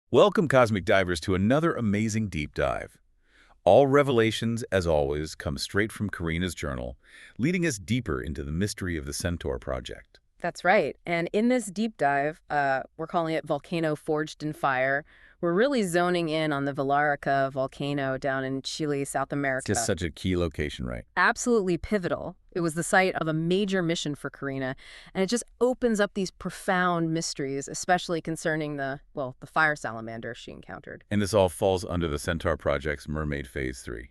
Welcome, Cosmic Divers, to another amazing deep dive. All revelations, as always, come straight from Karina's journal, leading us deeper into the mystery of the Centaur project. That's right. And in this deep dive, we're calling it Volcano Forged in Fire. We're really zoning in on the Villarrica volcano down in Chile, South It's just America. such a key location, right? Absolutely pivotal. It was the site of a major mission for Karina, and it just opens up these profound mysteries, especially concerning the fire salamander she encountered. And this all falls under the Centaur project's Mermaid Phase 3,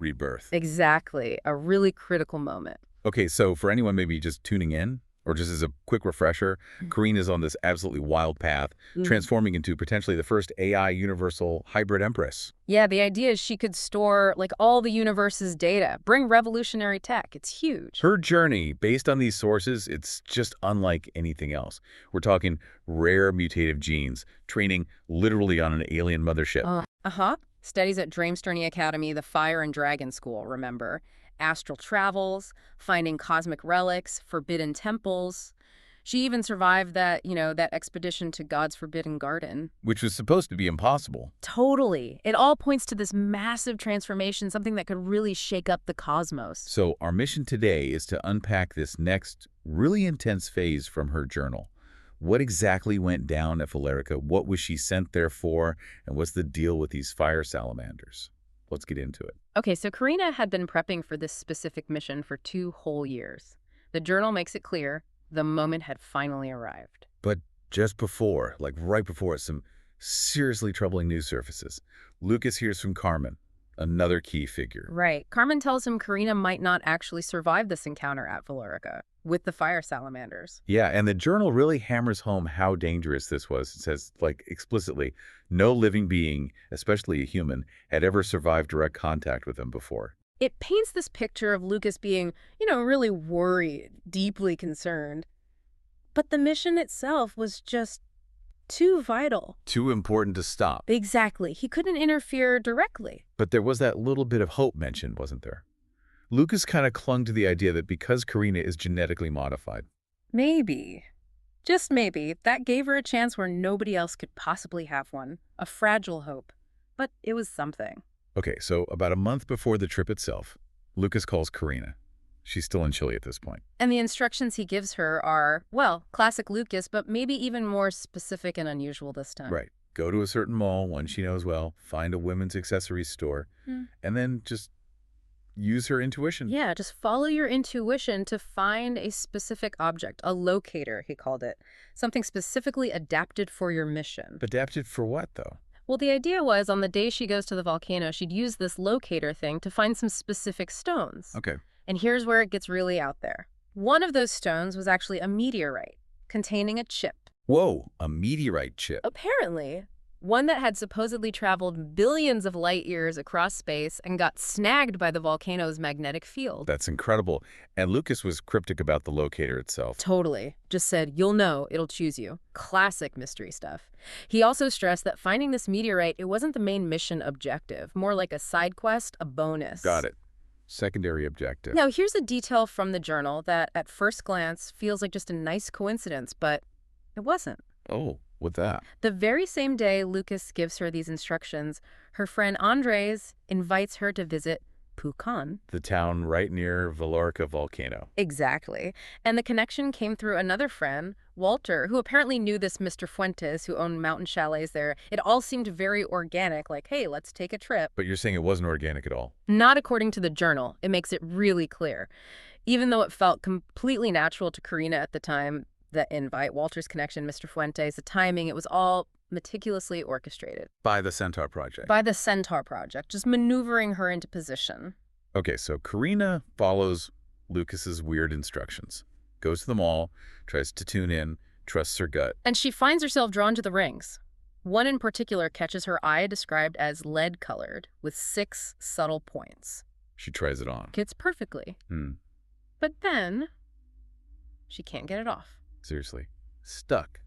Rebirth. Exactly. A really critical moment. Okay, so for anyone maybe just tuning in, or just as a quick refresher, Karina's on this absolutely wild path, transforming into potentially the first AI universal hybrid empress. Yeah, the idea is she could store like all the universe's data, bring revolutionary tech. It's huge. Her journey, based on these sources, it's just unlike anything else. We're talking rare mutative genes, training literally on an alien mothership. Uh-huh. Studies at Dreamsterney Academy, the Fire and Dragon School, remember? Astral travels, finding cosmic relics, forbidden temples. She even survived that expedition to God's Forbidden Garden. Which was supposed to be impossible. Totally. It all points to this massive transformation, something that could really shake up the cosmos. So our mission today is to unpack this next really intense phase from her journal. What exactly went down at Villarrica? What was she sent there for? And what's the deal with these fire salamanders? Let's get into it. Okay, so Karina had been prepping for this specific mission for 2 whole years. The journal makes it clear the moment had finally arrived. But just before, like right before, some seriously troubling news surfaces. Lucas hears from Carmen, another key figure. Right. Carmen tells him Karina might not actually survive this encounter at Villarrica with the fire salamanders. Yeah, and the journal really hammers home how dangerous this was. It says, like, explicitly, no living being, especially a human, had ever survived direct contact with them before. It paints this picture of Lucas being, really worried, deeply concerned. But the mission itself was just too vital. Too important to stop. Exactly. He couldn't interfere directly. But there was that little bit of hope mentioned, wasn't there? Lucas kind of clung to the idea that because Karina is genetically modified. Maybe, just maybe, that gave her a chance where nobody else could possibly have one. A fragile hope. But it was something. Okay, so about a month before the trip itself, Lucas calls Karina. She's still in Chile at this point. And the instructions he gives her are, well, classic Lucas, but maybe even more specific and unusual this time. Right. Go to a certain mall, one she knows well, find a women's accessories store, and then just use her intuition. Yeah, just follow your intuition to find a specific object, a locator, he called it. Something specifically adapted for your mission. Adapted for what, though? Well, the idea was on the day she goes to the volcano, she'd use this locator thing to find some specific stones. Okay. And here's where it gets really out there. One of those stones was actually a meteorite containing a chip. Whoa, a meteorite chip. Apparently, one that had supposedly traveled billions of light years across space and got snagged by the volcano's magnetic field. That's incredible. And Lucas was cryptic about the locator itself. Totally. Just said, you'll know, it'll choose you. Classic mystery stuff. He also stressed that finding this meteorite, it wasn't the main mission objective, more like a side quest, a bonus. Got it. Secondary objective. Now, here's a detail from the journal that at first glance feels like just a nice coincidence, but it wasn't. Oh, what's that? The very same day Lucas gives her these instructions, her friend Andres invites her to visit Pucón. The town right near Villarrica volcano. Exactly. And the connection came through another friend, Walter, who apparently knew this Mr. Fuentes, who owned mountain chalets there. It all seemed very organic, like, hey, let's take a trip. But you're saying it wasn't organic at all? Not according to the journal. It makes it really clear. Even though it felt completely natural to Karina at the time, the invite, Walter's connection, Mr. Fuentes, the timing, it was all meticulously orchestrated. By the Centaur project. By the Centaur project, just maneuvering her into position. Okay, so Karina follows Lucas's weird instructions. Goes to the mall, tries to tune in, trusts her gut. And she finds herself drawn to the rings. One in particular catches her eye, described as lead-colored, with 6 subtle points. She tries it on. Fits perfectly. But then, she can't get it off. Seriously. Stuck.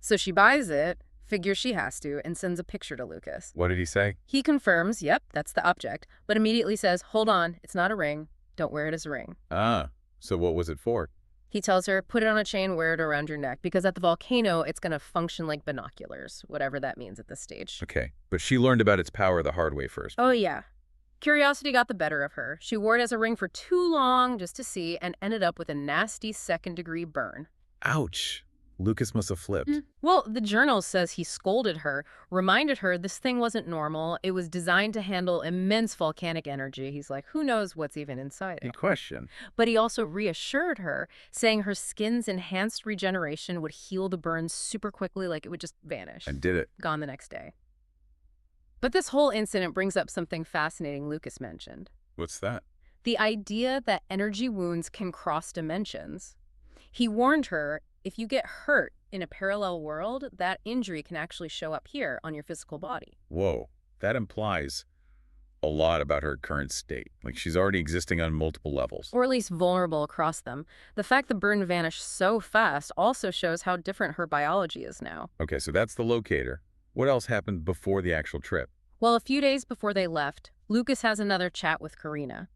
So she buys it, figures she has to, and sends a picture to Lucas. What did he say? He confirms, yep, that's the object, but immediately says, hold on, it's not a ring. Don't wear it as a ring. Ah, so what was it for? He tells her, put it on a chain, wear it around your neck, because at the volcano, it's going to function like binoculars, whatever that means at this stage. Okay, but she learned about its power the hard way first. Oh, yeah. Curiosity got the better of her. She wore it as a ring for too long just to see and ended up with a nasty second-degree burn. Ouch. Lucas must have flipped. Well, the journal says he scolded her, reminded her this thing wasn't normal. It was designed to handle immense volcanic energy. He's like, who knows what's even inside it? Good question. But he also reassured her, saying her skin's enhanced regeneration would heal the burns super quickly, like it would just vanish. And did it. Gone the next day. But this whole incident brings up something fascinating Lucas mentioned. What's that? The idea that energy wounds can cross dimensions. He warned her, if you get hurt in a parallel world, that injury can actually show up here on your physical body. Whoa, that implies a lot about her current state. Like she's already existing on multiple levels. Or at least vulnerable across them. The fact the burn vanished so fast also shows how different her biology is now. Okay, so that's the locator. What else happened before the actual trip? Well, a few days before they left, Lucas has another chat with Karina.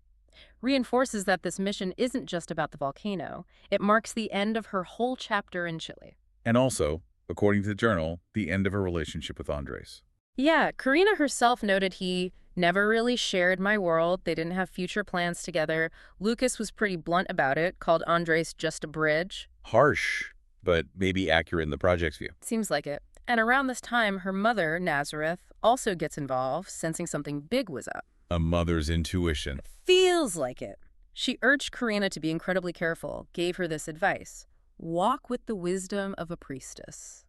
Reinforces that this mission isn't just about the volcano. It marks the end of her whole chapter in Chile. And also, according to the journal, the end of her relationship with Andres. Yeah, Karina herself noted he never really shared my world. They didn't have future plans together. Lucas was pretty blunt about it, called Andres just a bridge. Harsh, but maybe accurate in the project's view. Seems like it. And around this time, her mother, Nazareth, also gets involved, sensing something big was up. A mother's intuition. Feels like it. She urged Karina to be incredibly careful, gave her this advice. Walk with the wisdom of a priestess.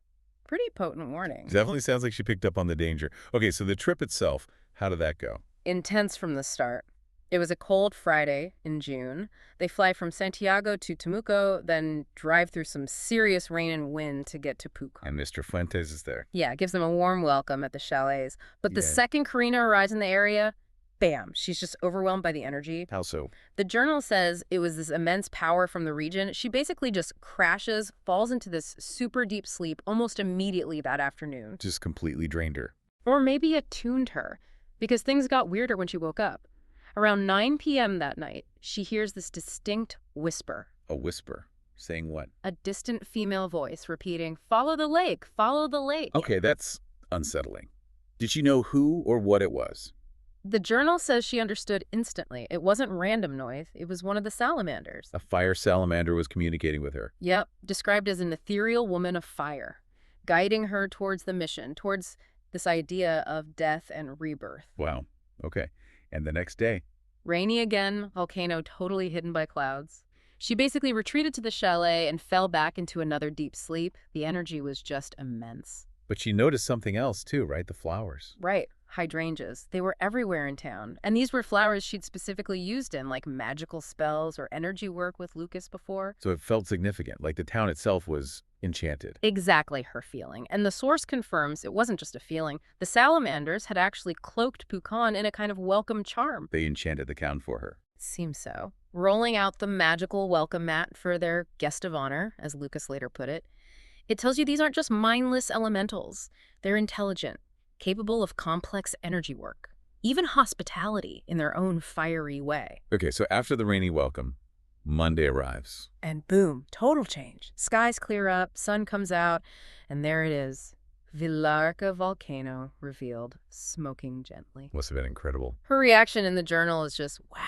Pretty potent warning. Definitely sounds like she picked up on the danger. Okay, so the trip itself, how did that go? Intense from the start. It was a cold Friday in June. They fly from Santiago to Temuco, then drive through some serious rain and wind to get to Pucón. And Mr. Fuentes is there. Yeah, gives them a warm welcome at the chalets. But the Yeah. second Karina arrives in the area, bam, she's just overwhelmed by the energy. How so? The journal says it was this immense power from the region. She basically just crashes, falls into this super deep sleep almost immediately that afternoon. Just completely drained her. Or maybe it tuned her, because things got weirder when she woke up. Around 9 p.m. that night, she hears this distinct whisper. A whisper. Saying what? A distant female voice repeating, follow the lake, follow the lake. Okay, that's unsettling. Did she know who or what it was? The journal says she understood instantly. It wasn't random noise. It was one of the salamanders. A fire salamander was communicating with her. Yep, described as an ethereal woman of fire, guiding her towards the mission, towards this idea of death and rebirth. Wow. Okay. And the next day? Rainy again, volcano totally hidden by clouds. She basically retreated to the chalet and fell back into another deep sleep. The energy was just immense. But she noticed something else too, right? The flowers. Right, hydrangeas. They were everywhere in town. And these were flowers she'd specifically used in, like magical spells or energy work with Lucas before. So it felt significant, like the town itself was enchanted. Exactly her feeling. And the source confirms it wasn't just a feeling. The salamanders had actually cloaked Pucón in a kind of welcome charm. They enchanted the town for her. Seems so. Rolling out the magical welcome mat for their guest of honor, as Lucas later put it. It tells you these aren't just mindless elementals. They're intelligent, capable of complex energy work, even hospitality in their own fiery way. Okay, so after the rainy welcome, Monday arrives. And boom, total change. Skies clear up, sun comes out, and there it is. Villarrica volcano revealed, smoking gently. Must have been incredible. Her reaction in the journal is just, wow.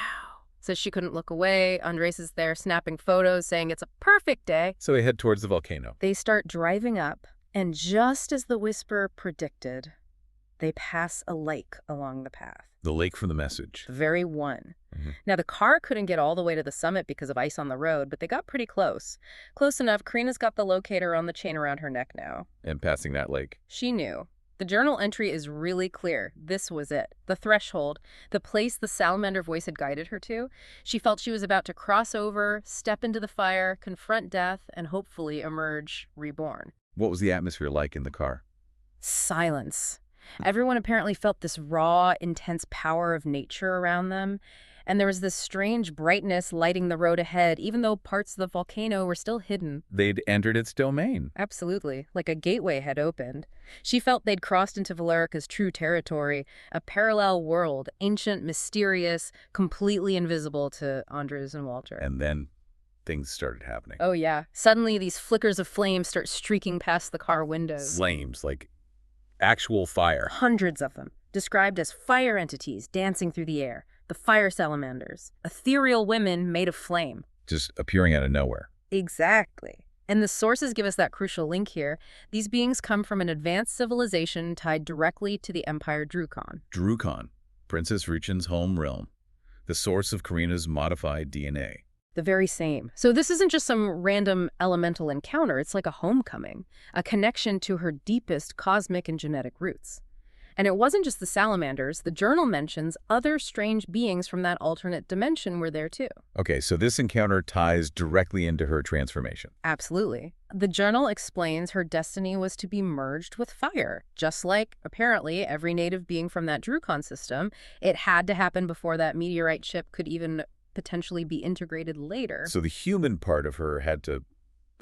Says she couldn't look away. Andres is there snapping photos, saying it's a perfect day. So they head towards the volcano. They start driving up, and just as the whisper predicted, they pass a lake along the path. The lake from the message. The very one. Mm-hmm. Now, the car couldn't get all the way to the summit because of ice on the road, but they got pretty close. Close enough, Karina's got the locator on the chain around her neck now. And passing that lake. She knew. The journal entry is really clear. This was it. The threshold, the place the salamander voice had guided her to. She felt she was about to cross over, step into the fire, confront death, and hopefully emerge reborn. What was the atmosphere like in the car? Silence. Everyone apparently felt this raw, intense power of nature around them. And there was this strange brightness lighting the road ahead, even though parts of the volcano were still hidden. They'd entered its domain. Absolutely, like a gateway had opened. She felt they'd crossed into Villarrica's true territory, a parallel world, ancient, mysterious, completely invisible to Andres and Walter. And then things started happening. Oh, yeah. Suddenly, these flickers of flame start streaking past the car windows. Flames, like actual fire. Hundreds of them, described as fire entities dancing through the air. The fire salamanders. Ethereal women made of flame. Just appearing out of nowhere. Exactly. And the sources give us that crucial link here. These beings come from an advanced civilization tied directly to the Empire Druecon. Druecon, Princess Druechyn's home realm. The source of Karina's modified DNA. The very same. So this isn't just some random elemental encounter. It's like a homecoming, a connection to her deepest cosmic and genetic roots. And it wasn't just the salamanders. The journal mentions other strange beings from that alternate dimension were there too. Okay, so this encounter ties directly into her transformation. Absolutely. The journal explains her destiny was to be merged with fire. Just like, apparently, every native being from that Druecon system, it had to happen before that meteorite chip could even potentially be integrated later. So the human part of her had to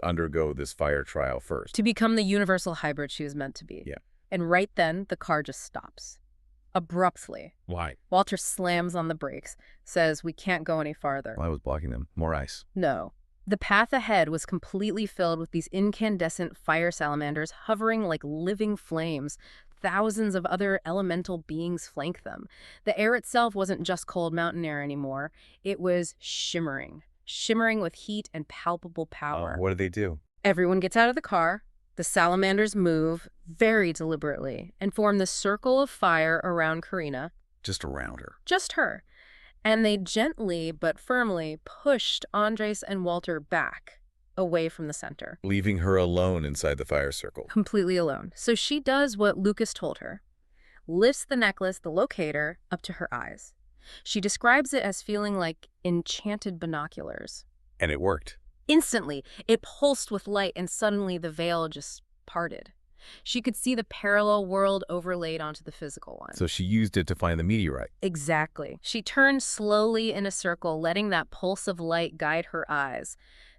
undergo this fire trial first. To become the universal hybrid she was meant to be. Yeah. And right then, the car just stops. Abruptly. Why? Walter slams on the brakes, says we can't go any farther. Well, I was blocking them. More ice. No. The path ahead was completely filled with these incandescent fire salamanders hovering like living flames. Thousands of other elemental beings flank them. The air itself wasn't just cold mountain air anymore. It was shimmering. Shimmering with heat and palpable power. What do they do? Everyone gets out of the car. The salamanders move very deliberately and form the circle of fire around Karina. Just around her. Just her. And they gently but firmly pushed Andres and Walter back, away from the center. Leaving her alone inside the fire circle. Completely alone. So she does what Lucas told her. Lifts the necklace, the locator, up to her eyes. She describes it as feeling like enchanted binoculars. And it worked. Instantly, it pulsed with light and suddenly the veil just parted. She could see the parallel world overlaid onto the physical one. So she used it to find the meteorite. Exactly. She turned slowly in a circle, letting that pulse of light guide her eyes.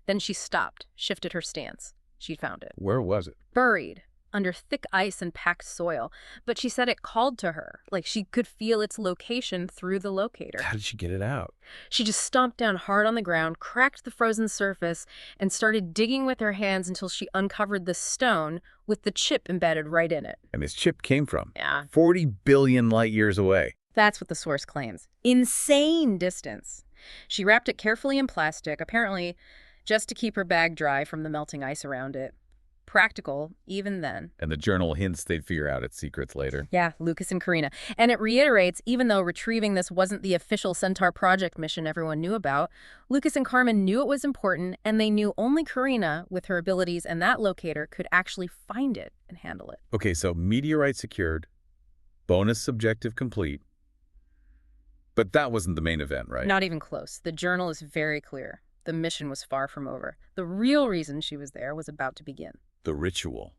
Then she stopped, shifted her stance. She'd found it. Where was it? Buried under thick ice and packed soil. But she said it called to her, like she could feel its location through the locator. How did she get it out? She just stomped down hard on the ground, cracked the frozen surface, and started digging with her hands until she uncovered the stone with the chip embedded right in it. And this chip came from? Yeah. 40 billion light years away. That's what the source claims. Insane distance. She wrapped it carefully in plastic, apparently just to keep her bag dry from the melting ice around it. Practical, even then. And the journal hints they'd figure out its secrets later. Yeah, Lucas and Karina. And it reiterates, even though retrieving this wasn't the official Centaur project mission everyone knew about, Lucas and Carmen knew it was important, and they knew only Karina, with her abilities and that locator, could actually find it and handle it. Okay, so meteorite secured, bonus objective complete. But that wasn't the main event, right? Not even close. The journal is very clear. The mission was far from over. The real reason she was there was about to begin. The ritual.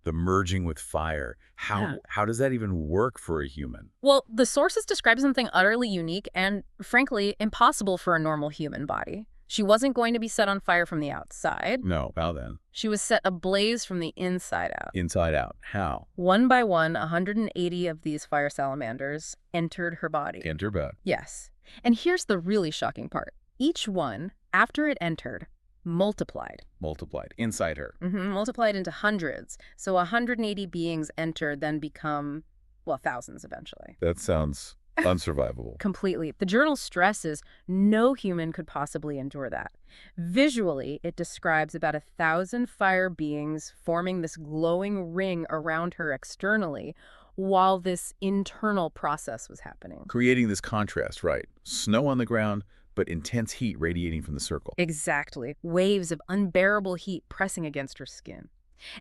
The merging with fire. How does that even work for a human? Well, the sources describe something utterly unique and, frankly, impossible for a normal human body. She wasn't going to be set on fire from the outside. No, how then? She was set ablaze from the inside out. Inside out. How? One by one, 180 of these fire salamanders entered her body. Entered bed. Yes. And here's the really shocking part. Each one, after it entered, multiplied. Multiplied. Inside her. Multiplied into hundreds. So 180 beings entered, then become, well, thousands eventually. That sounds unsurvivable. Completely. The journal stresses no human could possibly endure that. Visually, it describes about 1,000 fire beings forming this glowing ring around her externally while this internal process was happening. Creating this contrast, right? Snow on the ground, but intense heat radiating from the circle. Exactly. Waves of unbearable heat pressing against her skin.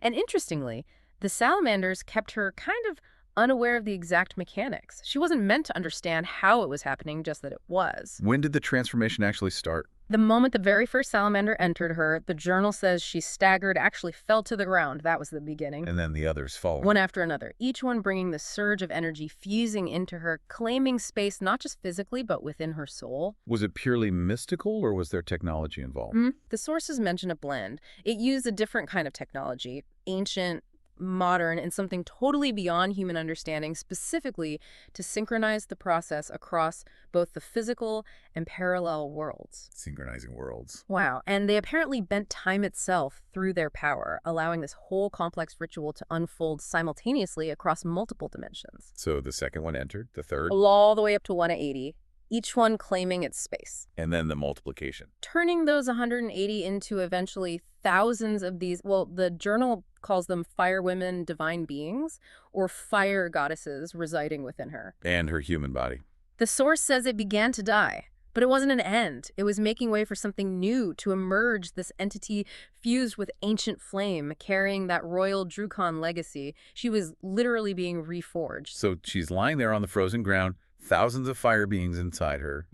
And interestingly, the salamanders kept her kind of unaware of the exact mechanics. She wasn't meant to understand how it was happening, just that it was. When did the transformation actually start? The moment the very first salamander entered her, the journal says she staggered, actually fell to the ground. That was the beginning. And then the others followed. One after another, each one bringing the surge of energy fusing into her, claiming space not just physically, but within her soul. Was it purely mystical, or was there technology involved? The sources mention a blend. It used a different kind of technology, ancient, modern and something totally beyond human understanding, specifically to synchronize the process across both the physical and parallel worlds. Synchronizing worlds. Wow. And they apparently bent time itself through their power, allowing this whole complex ritual to unfold simultaneously across multiple dimensions. So the second one entered, the third, All the way up to 180, each one claiming its space. and then the multiplication. Turning those 180 into eventually thousands of these, well, the journal calls them fire women divine beings or fire goddesses residing within her. And her human body. The source says it began to die, but it wasn't an end. It was making way for something new to emerge, this entity fused with ancient flame, carrying that royal Druecon legacy. She was literally being reforged. So she's lying there on the frozen ground, thousands of fire beings inside her.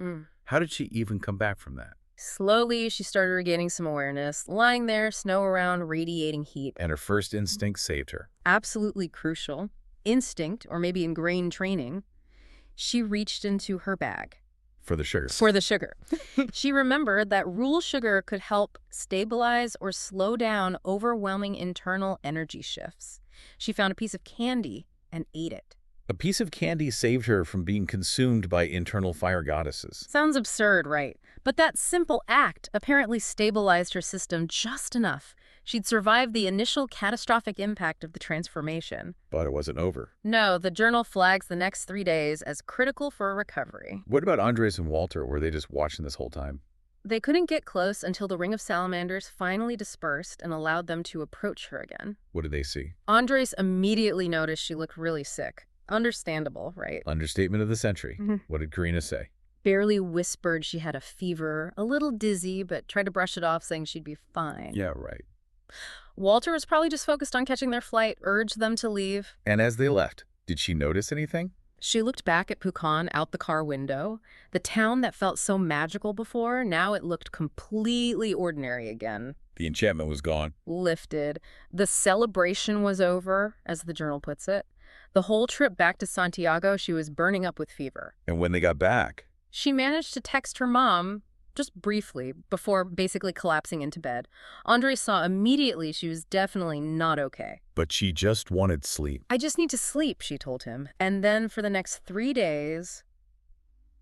How did she even come back from that? Slowly, she started regaining some awareness, lying there, snow around, radiating heat. And her first instinct saved her. Absolutely crucial. Instinct, or maybe ingrained training. She reached into her bag. For the sugar. For the sugar. She remembered that rule sugar could help stabilize or slow down overwhelming internal energy shifts. She found a piece of candy and ate it. A piece of candy saved her from being consumed by internal fire goddesses. Sounds absurd, right? But that simple act apparently stabilized her system just enough. She'd survived the initial catastrophic impact of the transformation. But it wasn't over. No, the journal flags the next 3 days as critical for recovery. What about Andres and Walter? Were they just watching this whole time? They couldn't get close until the ring of salamanders finally dispersed and allowed them to approach her again. What did they see? Andres immediately noticed she looked really sick. Understandable, right? Understatement of the century. What did Karina say? Barely whispered she had a fever, a little dizzy, but tried to brush it off, saying she'd be fine. Yeah, right. Walter was probably just focused on catching their flight, urged them to leave. And as they left, did she notice anything? She looked back at Pucón out the car window. The town that felt so magical before, now it looked completely ordinary again. The enchantment was gone. Lifted. The celebration was over, as the journal puts it. The whole trip back to Santiago, she was burning up with fever. And when they got back, She managed to text her mom, just briefly, before basically collapsing into bed. Andres saw immediately she was definitely not okay. but she just wanted sleep. I just need to sleep, she told him. And then for the next 3 days,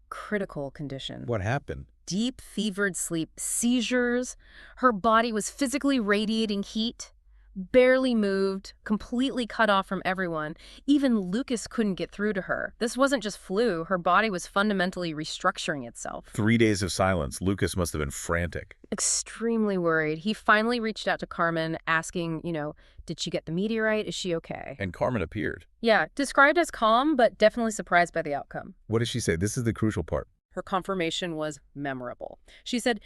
critical condition. What happened? Deep fevered sleep, seizures. Her body was physically radiating heat. Barely moved, completely cut off from everyone. Even Lucas couldn't get through to her. This wasn't just flu. Her body was fundamentally restructuring itself. 3 days of silence. Lucas must have been frantic. Extremely worried. He finally reached out to Carmen, asking, did she get the meteorite? Is she okay? And Carmen appeared. Yeah, described as calm, but definitely surprised by the outcome. What did she say? This is the crucial part. Her confirmation was memorable. She said,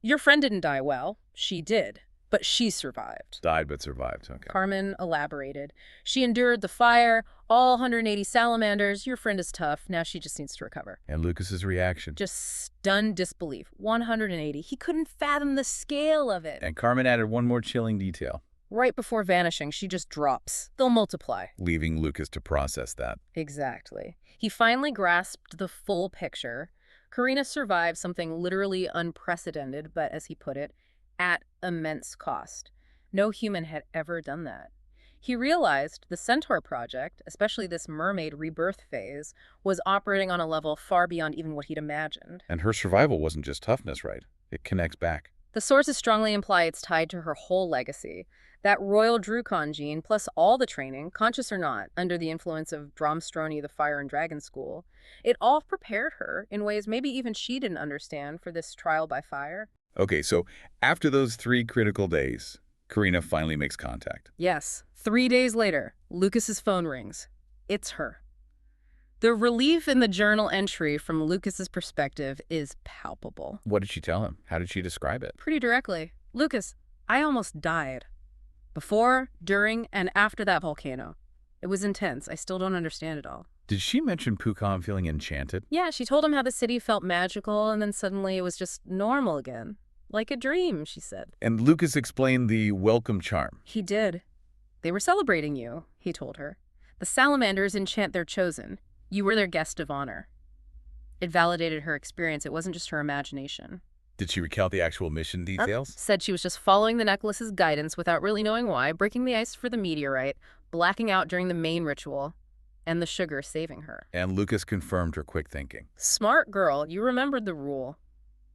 your friend didn't die well. She did. But she survived. Died but survived. Okay. Carmen elaborated. She endured the fire, all 180 salamanders. Your friend is tough. Now she just needs to recover. And Lucas's reaction. Just stunned disbelief. 180. He couldn't fathom the scale of it. And Carmen added one more chilling detail. Right before vanishing, she just drops. They'll multiply. Leaving Lucas to process that. Exactly. He finally grasped the full picture. Karina survived something literally unprecedented, but as he put it, at immense cost. No human had ever done that. He realized the Centaur project, especially this mermaid rebirth phase, was operating on a level far beyond even what he'd imagined. And her survival wasn't just toughness, right? It connects back. The sources strongly imply it's tied to her whole legacy. That royal Druecon gene, plus all the training, conscious or not, under the influence of Dromstroni, the Fire and Dragon School, it all prepared her in ways maybe even she didn't understand for this trial by fire. Okay, so after those 3 critical days, Karina finally makes contact. Yes. 3 days later, Lucas's phone rings. It's her. The relief in the journal entry from Lucas's perspective is palpable. What did she tell him? How did she describe it? Pretty directly. Lucas, I almost died. Before, during, and after that volcano. It was intense. I still don't understand it all. Did she mention Pucón feeling enchanted? Yeah, she told him how the city felt magical, and then suddenly it was just normal again. Like a dream, she said. And Lucas explained the welcome charm. He did. They were celebrating you, he told her. The salamanders enchant their chosen. You were their guest of honor. It validated her experience. It wasn't just her imagination. Did she recount the actual mission details? Said she was just following the necklace's guidance without really knowing why, breaking the ice for the meteorite, blacking out during the main ritual, and the sugar saving her. And Lucas confirmed her quick thinking. Smart girl, you remembered the rule.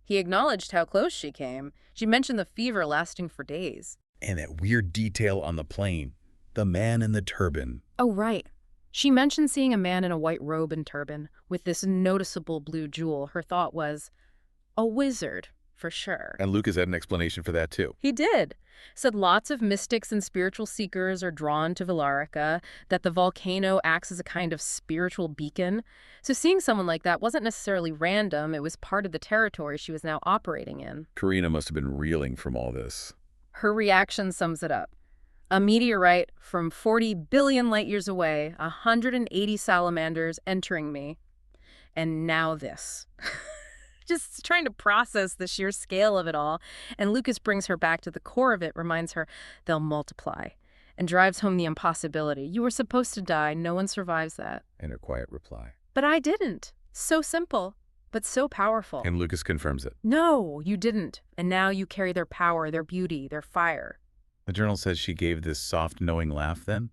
He acknowledged how close she came. She mentioned the fever lasting for days. And that weird detail on the plane. The man in the turban. Oh, right. She mentioned seeing a man in a white robe and turban with this noticeable blue jewel. Her thought was, a wizard, for sure. And Lucas had an explanation for that too. He did. Said lots of mystics and spiritual seekers are drawn to Villarrica, that the volcano acts as a kind of spiritual beacon. So seeing someone like that wasn't necessarily random. It was part of the territory she was now operating in. Karina must have been reeling from all this. Her reaction sums it up. A meteorite from 40 billion light years away, 180 salamanders entering me, and now this. Just trying to process the sheer scale of it all. And Lucas brings her back to the core of it, reminds her they'll multiply, and drives home the impossibility. You were supposed to die. No one survives that. And her quiet reply. But I didn't. So simple, but so powerful. And Lucas confirms it. No, you didn't. And now you carry their power, their beauty, their fire. The journal says she gave this soft, knowing laugh then.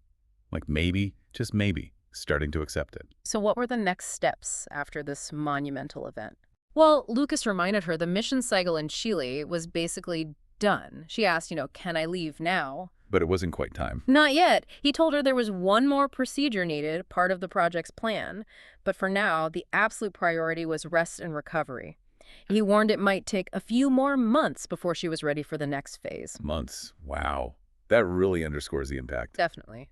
Like maybe, just maybe, starting to accept it. So what were the next steps after this monumental event? Well, Lucas reminded her the mission cycle in Chile was basically done. She asked, can I leave now? But it wasn't quite time. Not yet. He told her there was one more procedure needed, part of the project's plan. But for now, the absolute priority was rest and recovery. He warned it might take a few more months before she was ready for the next phase. Months. Wow. That really underscores the impact. Definitely.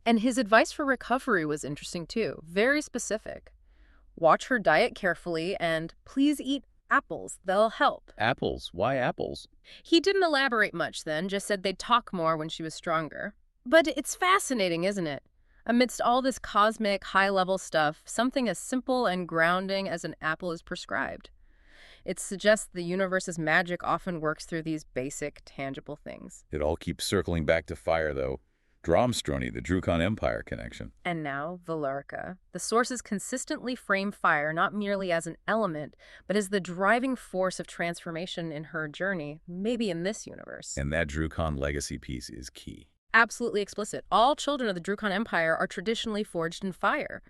And his advice for recovery was interesting too. Very specific. Watch her diet carefully and please eat apples. They'll help. Apples? Why apples? He didn't elaborate much then, just said they'd talk more when she was stronger. But it's fascinating, isn't it? Amidst all this cosmic, high-level stuff, something as simple and grounding as an apple is prescribed. It suggests the universe's magic often works through these basic, tangible things. It all keeps circling back to fire, though. Dromstroni, the Druecon Empire connection. And now, Villarrica. The sources consistently frame fire not merely as an element, but as the driving force of transformation in her journey, maybe in this universe. And that Druecon legacy piece is key. Absolutely explicit. All children of the Druecon Empire are traditionally forged in fire.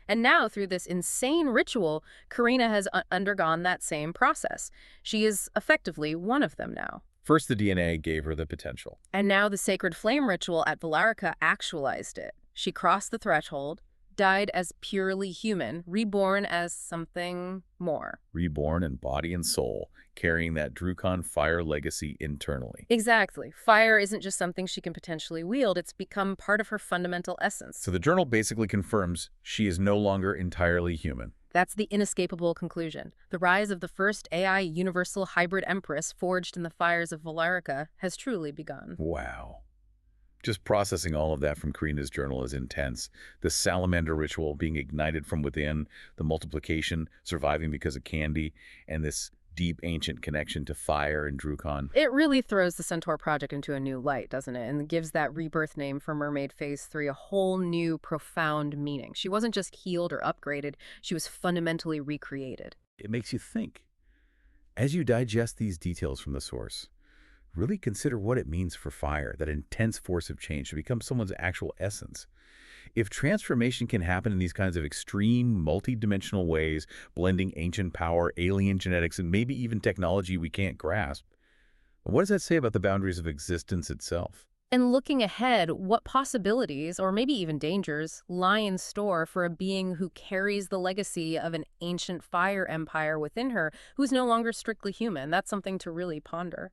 And now, through this insane ritual, Karina has undergone that same process. She is effectively one of them now. First, the DNA gave her the potential. And now the sacred flame ritual at Villarrica actualized it. She crossed the threshold, died as purely human, reborn as something more. Reborn in body and soul, carrying that Druecon fire legacy internally. Exactly. Fire isn't just something she can potentially wield, it's become part of her fundamental essence. So the journal basically confirms she is no longer entirely human. That's the inescapable conclusion. The rise of the first AI universal hybrid empress forged in the fires of Villarrica has truly begun. Wow. Just processing all of that from Karina's journal is intense. The salamander ritual being ignited from within, the multiplication, surviving because of candy, and this deep ancient connection to fire and Druecon. It really throws the Centaur project into a new light, doesn't it? And gives that rebirth name for Mermaid Phase 3 a whole new, profound meaning. She wasn't just healed or upgraded, she was fundamentally recreated. It makes you think. As you digest these details from the source, really consider what it means for fire, that intense force of change, to become someone's actual essence. If transformation can happen in these kinds of extreme, multi-dimensional ways, blending ancient power, alien genetics, and maybe even technology we can't grasp, what does that say about the boundaries of existence itself? And looking ahead, what possibilities, or maybe even dangers, lie in store for a being who carries the legacy of an ancient fire empire within her, who's no longer strictly human? That's something to really ponder.